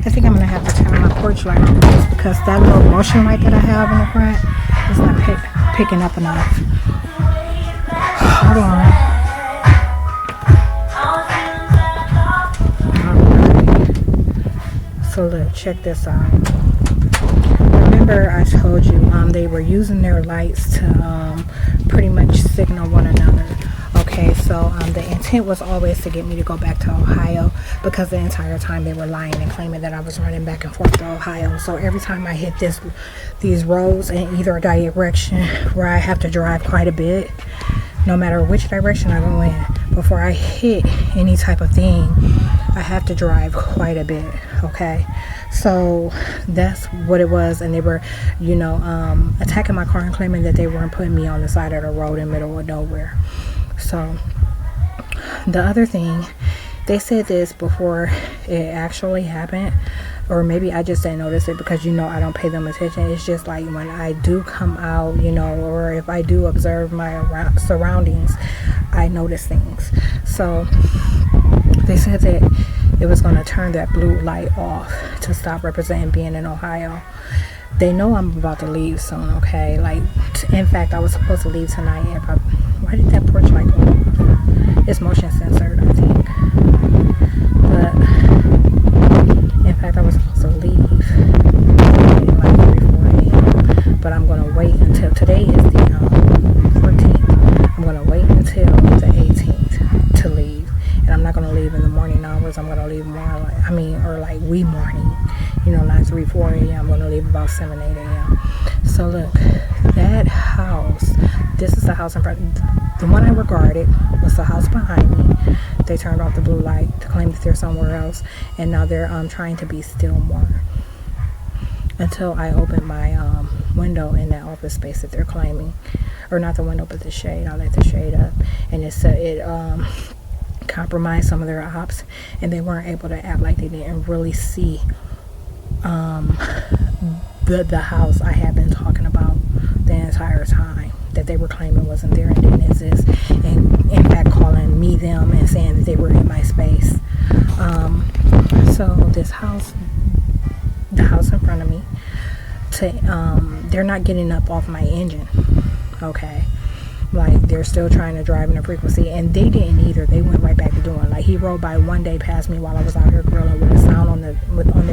I think I'm gonna have to turn my porch light on just because that little motion light that I have in the front is not picking up enough. Hold on. Alright. So look, check this out. Remember I told you they were using their lights to pretty much signal one another. Okay, so the intent was always to get me to go back to Ohio because the entire time they were lying and claiming that I was running back and forth to Ohio. So every time I hit these roads in either direction where I have to drive quite a bit, no matter which direction I go in, before I hit any type of thing, I have to drive quite a bit. Okay, so that's what it was, and they were, attacking my car and claiming that they weren't putting me on the side of the road in the middle of nowhere. So the other thing, they said this before it actually happened, or maybe I just didn't notice it because I don't pay them attention. It's just like when I do come out, or if I do observe my surroundings, I notice things. So they said that it was going to turn that blue light off to stop representing being in Ohio. They know I'm about to leave soon, okay? Like, in fact, I was supposed to leave tonight. Why did that porch light go off? It's motion censored, I think. But, in fact, I was supposed to leave like 3, 4 a.m. But I'm going to wait until, today is the 14th. I'm going to wait until the 18th to leave. And I'm not going to leave in the morning hours. I'm going to leave more like wee morning. Not 3, 4 a.m. I'm going to leave about 7, 8 a.m. So look, that house, this is the house in front. The one I regarded was the house behind me. They turned off the blue light to claim that they're somewhere else. And now they're trying to be still more. Until I open my window in that office space that they're claiming. Or not the window, but the shade. I let the shade up. And it compromised some of their ops, and they weren't able to act like they didn't really see the house I had been talking about the entire time, that they were claiming wasn't there and didn't exist, and in fact calling me them and saying that they were in my space. So this house, the house in front of me, they're not getting up off my engine, okay? Like, they're still trying to drive in a frequency, and they didn't either. They went right back to doing. Like, he rode by one day past me while I was out here grilling with a sound on their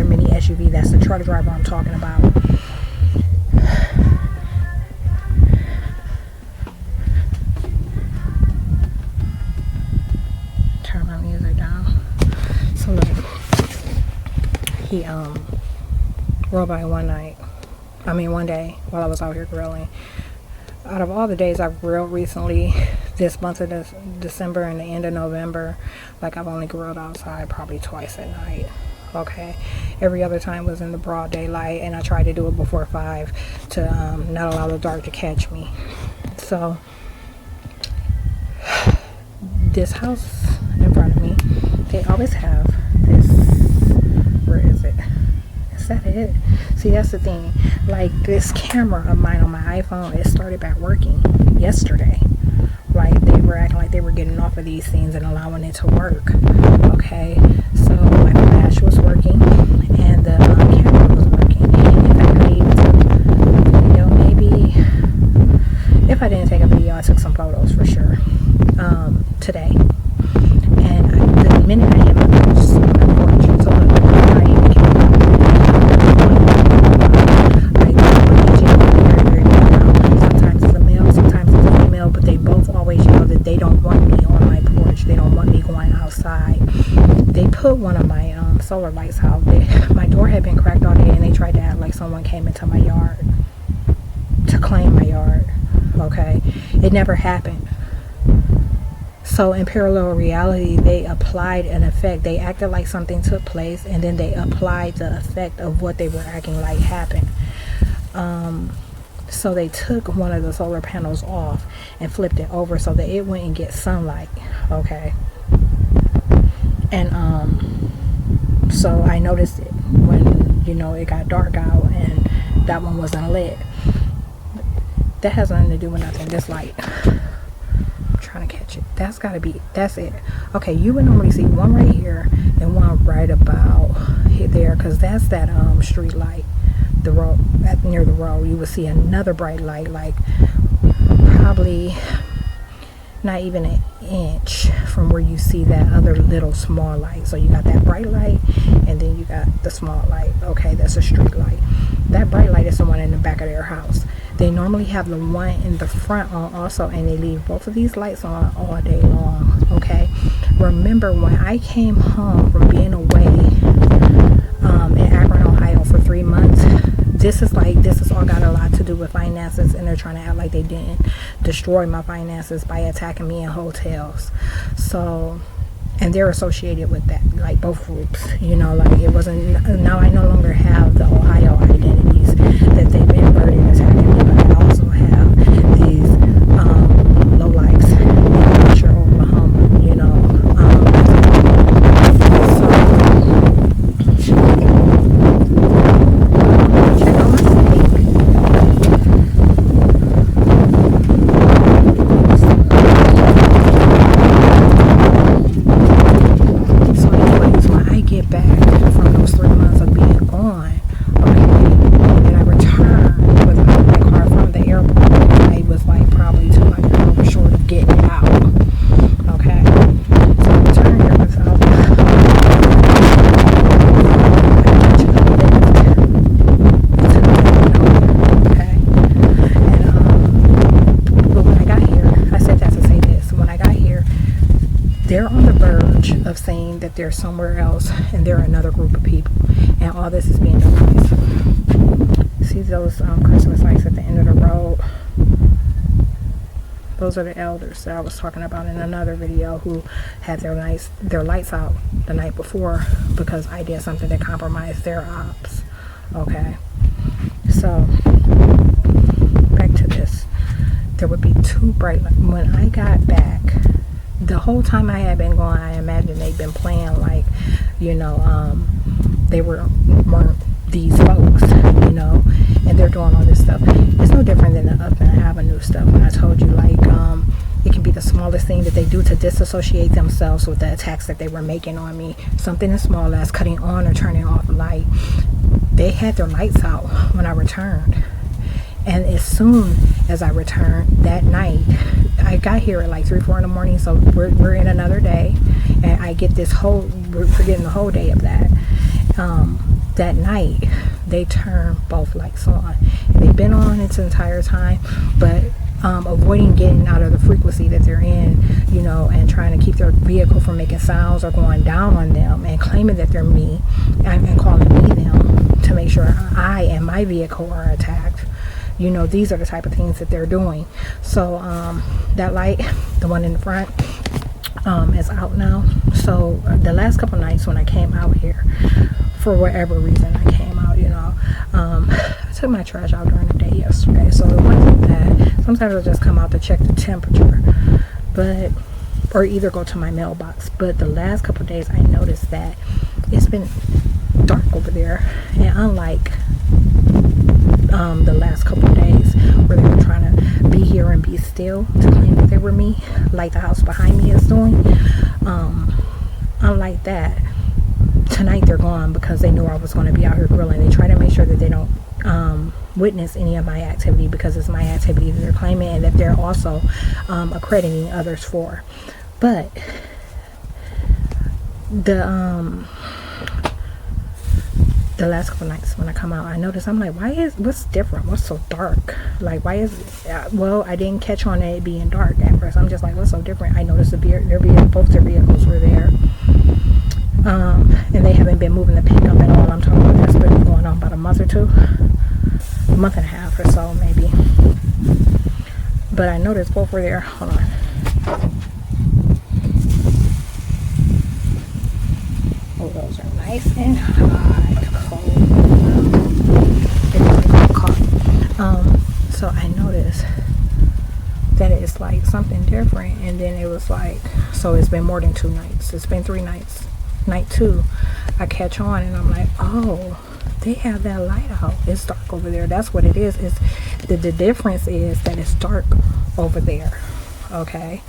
mini SUV. That's the truck driver I'm talking about. Turn my music down. So look, he rode by one day while I was out here grilling. Out of all the days I've grilled recently, this month of December and the end of November, like, I've only grilled outside probably twice at night, okay? Every other time was in the broad daylight, and I tried to do it before 5 to not allow the dark to catch me. So, this house in front of me, they always have this, where is it? Is that it? See, that's the thing. Like, this camera of mine on my iPhone, it started back working yesterday. Like, they were acting like they were getting off of these things and allowing it to work. Okay, so my flash was working and the camera was working. In fact, I even took a video, maybe. If I didn't take a video, I took some photos for sure today. And the minute I hit my porch, so look, I even came out. But they both always yell that they don't want me on my porch. They don't want me going outside. They put one of my solar lights out. My door had been cracked all day, and they tried to act like someone came into my yard to claim my yard. Okay, it never happened. So in parallel reality, they applied an effect. They acted like something took place, and then they applied the effect of what they were acting like happened. So they took one of the solar panels off and flipped it over so that it wouldn't get sunlight, okay? And so I noticed it when, it got dark out and that one wasn't lit. That has nothing to do with nothing. This light trying to catch it. That's it. Okay, you would normally see one right here and one right about there, because that's that street light, the road, near the road. You would see another bright light, like probably not even an inch from where you see that other little small light. So you got that bright light, and then you got the small light. Okay, that's a street light. That bright light is the one in the back of their house. They normally have the one in the front on also, and they leave both of these lights on all day long. Okay, remember when I came home from being away in Akron, Ohio for 3 months, this is all got a lot to do with finances, and they're trying to act like they didn't destroy my finances by attacking me in hotels. So, and they're associated with that, like both groups, you know, like it wasn't, now I no longer have the Ohio identities that they've been burning attacking me, but I also have these low likes in Oklahoma, you know. They're on the verge of saying that they're somewhere else and they're another group of people, and all this is being done. See those Christmas lights at the end of the road? Those are the elders that I was talking about in another video, who had their lights out the night before because I did something that compromised their ops. Okay, so back to this. There would be two bright lights. When I got back, the whole time I had been going, I imagine they'd been playing like, you know, they weren't these folks, you know, and they're doing all this stuff. It's no different than the Upton Avenue stuff. When I told you, like, it can be the smallest thing that they do to disassociate themselves with the attacks that they were making on me. Something as small as cutting on or turning off a light. They had their lights out when I returned. And as soon as I returned that night, I got here at like 3, 4 in the morning, so we're in another day, and I get we're getting the whole day of that. That night, they turned both lights on, and they've been on its entire time, but avoiding getting out of the frequency that they're in, you know, and trying to keep their vehicle from making sounds or going down on them, and claiming that they're me, and calling me them to make sure I and my vehicle are attacked. You know, these are the type of things that they're doing. So that light, the one in the front, is out now. So the last couple nights when I came out here, for whatever reason I came out, you know, I took my trash out during the day yesterday, so it wasn't that. Sometimes I'll just come out to check the temperature, or either go to my mailbox. But the last couple of days I noticed that it's been dark over there, and unlike the last couple of days where they were trying to be here and be still to claim that they were me, like the house behind me is doing, unlike that, tonight they're gone because they knew I was going to be out here grilling. They try to make sure that they don't witness any of my activity, because it's my activity that they're claiming and that they're also accrediting others for. But the last couple nights when I come out, I notice, I'm like, what's different? What's so dark? Like, why is it? Well, I didn't catch on it being dark at first. I'm just like, what's so different? I noticed both their vehicles were there. And they haven't been moving the pickup at all. I'm talking about that's been going on about a month or two. A month and a half or so, maybe. But I noticed both were there. Hold on. Oh, those are nice and hot. So I noticed that it's like something different, and then it was like, so it's been more than 2 nights. It's been 3 nights. Night 2, I catch on, and I'm like, oh, they have that light out. It's dark over there. That's what it is. It's the difference is that it's dark over there. okay,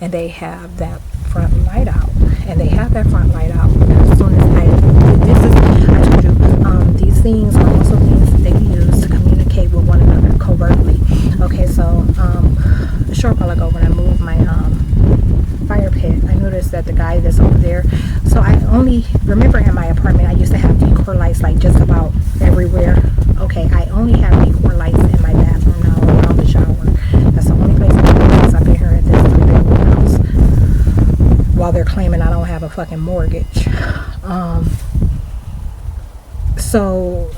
and they have that front light out, and they have that front light out as soon as I told you, these things are also things that they use to communicate with one another covertly. Okay, so a short while ago when I moved my fire pit, I noticed that the guy that's over there, so I only remember in my apartment I used to have decor lights like just about everywhere. Okay, I only have decor lights in my bathroom now around the shower. That's the only place I have lights. I've been here at this 3-bedroom house while they're claiming I don't have a fucking mortgage. So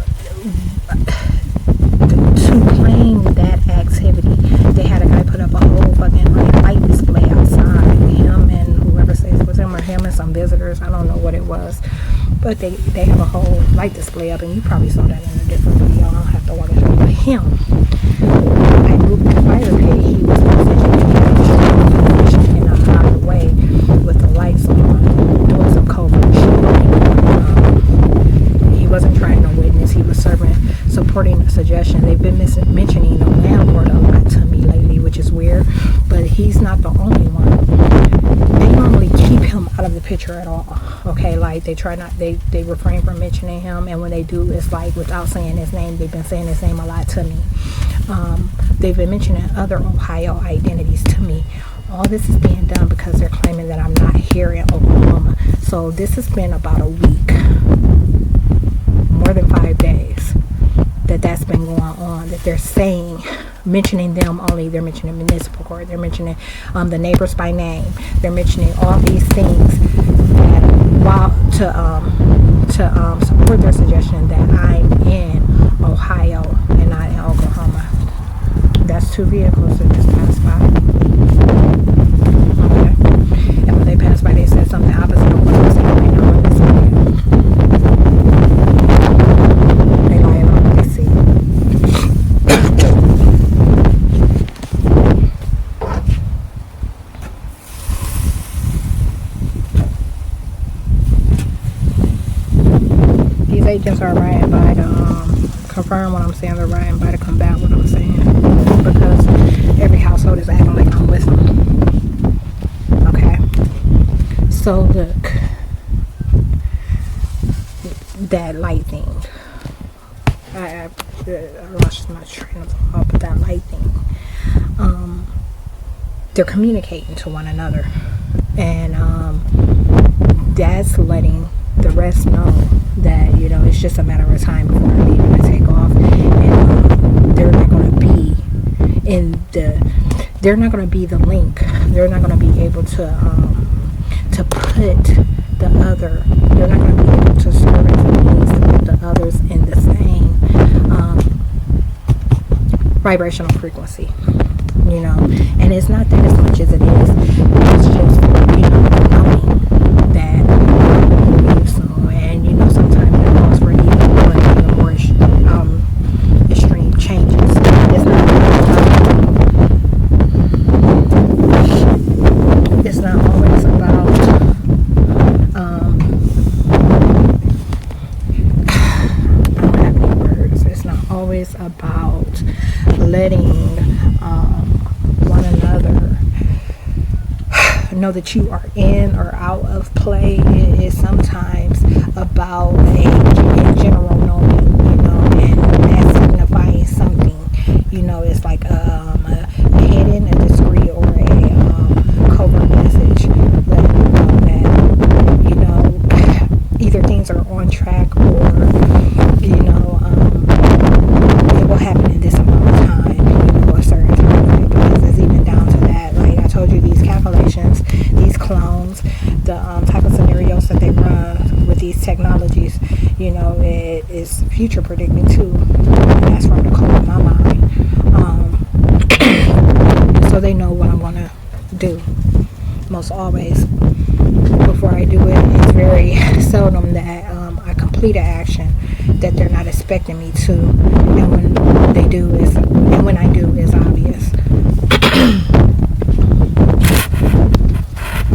to claim that activity, they had a guy put up a whole fucking light display outside. Him and whoever says it was him, or him and some visitors, I don't know what it was, but they have a whole light display up, and you probably saw that in a different video. I don't have to walk into it. But him, I moved the fire pit. He was positioned in a higher way with the lights on, doing some covert shit. He wasn't trying to witness. He was supporting a suggestion. They've been mentioning the landlord a lot to me lately, which is weird, but he's not the only one. They normally keep him out of the picture at all. Okay, like they refrain from mentioning him, and when they do, it's like without saying his name. They've been saying his name a lot to me. They've been mentioning other Ohio identities to me. All this is being done because they're claiming that I'm not here in Oklahoma. So this has been about a week, more than 5 days that's been going on, that they're saying, mentioning them only. They're mentioning municipal court, they're mentioning the neighbors by name, they're mentioning all these things that, while to support their suggestion that I'm in Ohio and not in Oklahoma. That's 2 vehicles that just passed by. Okay, and when they passed by, they said something opposite of what I'm saying right now in this video. Agents are riding by to confirm what I'm saying. They're riding by to combat what I'm saying, because every household is acting like I'm with them. Okay, so look, that light thing, I lost my train of thought, but that light thing, they're communicating to one another, and that's letting the rest know that, you know, it's just a matter of time before I leave and I take off, and they're not going to be they're not going to be the link. They're not going to be able to put the other, they're not going to be able to serve as a means to put the others in the same vibrational frequency, you know. And it's not that as much as it is, it's just, you know, knowing that I believe so. And, you know, sometimes it calls for even more extreme changes. It's not always about I don't have any words. It's not always about letting one another know that you are in or out of play. It is sometimes about a general knowing, you know, and that signifying something. You know, it's like a hidden, a discreet, or a covert message letting you know that, you know, either things are on track, or, you know, it will happen in this amount of time, you know, a certain time, because it's even down to that. Like I told you, these calculations, these clones, the type of scenarios that they run with these technologies, you know, it is future predicting too, and that's from the code of my mind. So they know what I'm going to do most always. Before I do it, it's very seldom that I complete an action that they're not expecting me to, and when they do is, and when I do, is obvious.